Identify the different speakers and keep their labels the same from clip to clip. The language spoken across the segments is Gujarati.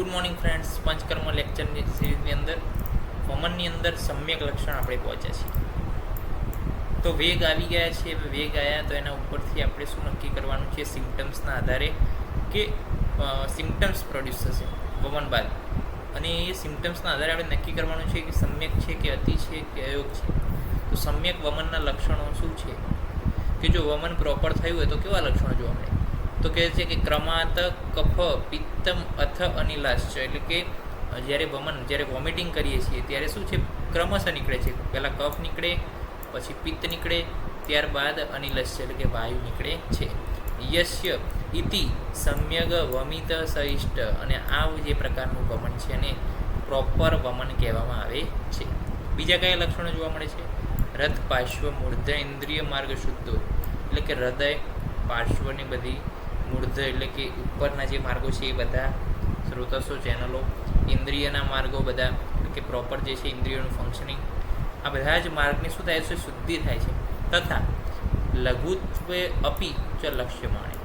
Speaker 1: ગુડ મોર્નિંગ ફ્રેન્ડ્સ, પંચકર્મ લેક્ચરની સિરીઝની અંદર વમનની અંદર સમ્યક લક્ષણ આપણે પહોંચ્યા છીએ. તો વેગ આવી ગયા છે. વેગ આવ્યા તો એના ઉપરથી આપણે શું નક્કી કરવાનું છે? સિમ્ટમ્સના આધારે કે સિમ્ટમ્સ પ્રોડ્યુસ થશે વમન બાદ, અને એ સિમ્ટમ્સના આધારે આપણે નક્કી કરવાનું છે કે સમ્યક છે કે અતિ છે કે અયોગ છે. તો સમ્યક વમનના લક્ષણો શું છે? કે જો વમન પ્રોપર થયું હોય તો કેવા લક્ષણો જોવા મળે? તો કહે છે કે ક્રમાત કફ પિત્તમ અથ અનિલાશ્ચ, એટલે કે જ્યારે વોમિટિંગ કરીએ છીએ ત્યારે શું છે? ક્રમશઃ નીકળે છે. પહેલાં કફ નીકળે, પછી પિત્ત નીકળે, ત્યારબાદ અનિલશ્ચ એટલે કે વાયુ નીકળે છે. યસ્ય ઇતિ સમ્યગ વમિત સહિષ્ટ, અને આ જે પ્રકારનું વમન છે એને પ્રોપર વમન કહેવામાં આવે છે. બીજા કયા લક્ષણો જોવા મળે છે? રથ પાર્શ્વ મૂર્ધ ઇન્દ્રિય માર્ગ શુદ્ધો, એટલે કે હૃદય પાર્શ્વની બધી મૂર્ધ એટલે કે ઉપરના જે માર્ગો છે એ બધા, સ્રોતસો ચેનલો, ઇન્દ્રિયના માર્ગો બધા એટલે કે પ્રોપર જે છે ઇન્દ્રિયોનું ફંક્શનિંગ, આ બધા જ માર્ગની શું થાય છે? શુદ્ધિ થાય છે. તથા લઘુત્વે અપી ચ લક્ષ્યમાણે,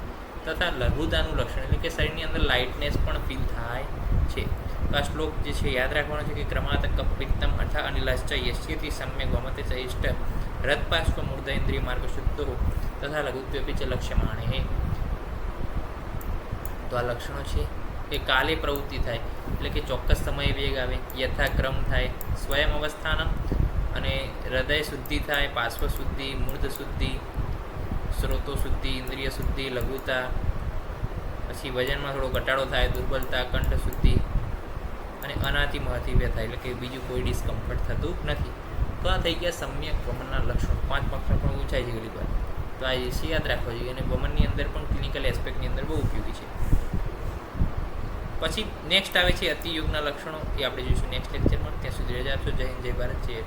Speaker 1: તથા લઘુતાનું લક્ષણ એટલે કે શરીરની અંદર લાઇટનેસ પણ ફીલ થાય છે. તો આ શ્લોક જે છે યાદ રાખવાનો છે કે ક્રમાત કપિત્તમ અથા અનિલાશ્ચ યસ્યતિ સમ્યક વમતે ચૈષ્ટ હૃદપાર્શ્વ મૂર્ધ ઇન્દ્રિય માર્ગ શુદ્ધો તથા લઘુત્વેપી ચ લક્ષ્યમાણે. તો આ લક્ષણો છે કે કાલે પ્રવૃત્તિ થાય એટલે કે ચોક્કસ સમયે વેગ આવે, યથાક્રમ થાય, સ્વયં અવસ્થાનમ, અને હૃદય શુદ્ધિ થાય, પાર્શ્વ શુદ્ધિ, મૂર્ધ શુદ્ધિ, સ્રોતો શુદ્ધિ, ઇન્દ્રિય શુદ્ધિ, લઘુતા, પછી વજનમાં થોડો ઘટાડો થાય, દુર્બલતા, કંઠ શુદ્ધિ, અને અનાતિ મહતિવ્ય થાય એટલે કે બીજું કોઈ ડિસ્કમ્ફર્ટ થતું નથી. તો આ થઈ ગયા સમ્યક વમનના લક્ષણો. 5 લક્ષણ પણ ઊંચાઈ છે ઘણી વાર, તો આ એ યાદ રાખવા જોઈએ, અને વમનની અંદર પણ ક્લિનિકલ એસ્પેક્ટની અંદર બહુ ઉપયોગી છે. પછી નેક્સ્ટ આવે છે અતિયોગના લક્ષણો, એ આપણે જોઈશું નેક્સ્ટ લેક્ચરમાં. ત્યાં સુધી રજા આપશો. જય હિન્દ, જય ભારત, જય